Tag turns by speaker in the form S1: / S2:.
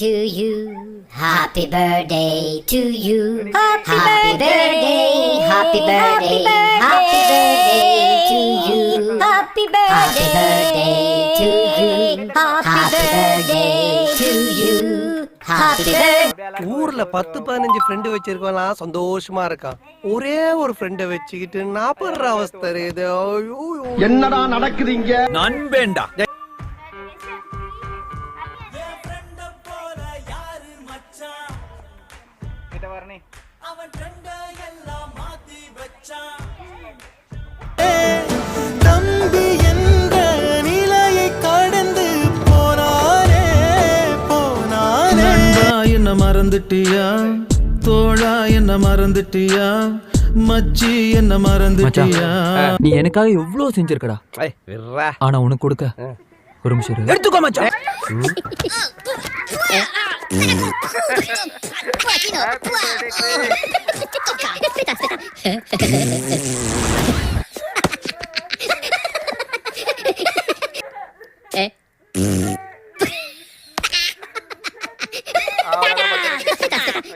S1: to you. Happy birthday to you. Happy birthday. Happy birthday. Happy birthday to you. Happy birthday to you. Happy birthday to you. Happy birthday.
S2: ஊர்ல 10-15 friend வச்சிருக்கலாம் சந்தோஷமா இருக்கான். ஒரே ஒரு ஃப்ரெண்ட வச்சுக்கிட்டு நான் படுற அவஸ்தை இது.
S3: என்னடா நடக்குதுங்க?
S4: நண்பேண்டா.
S5: தம்பி என்ற நிலையை கடந்து போனாரே போனாரே. என்ன மறந்துட்டியா தோழா, என்ன மறந்துட்டியா மச்சி, என்ன மறந்துட்டியா?
S4: நீ எனக்காக எவ்வளவு செஞ்சிருக்கடா. ஆனா உனக்கு கொடுக்க ஒரு நிமிஷம் எடுத்துக்கோ மச்சான்.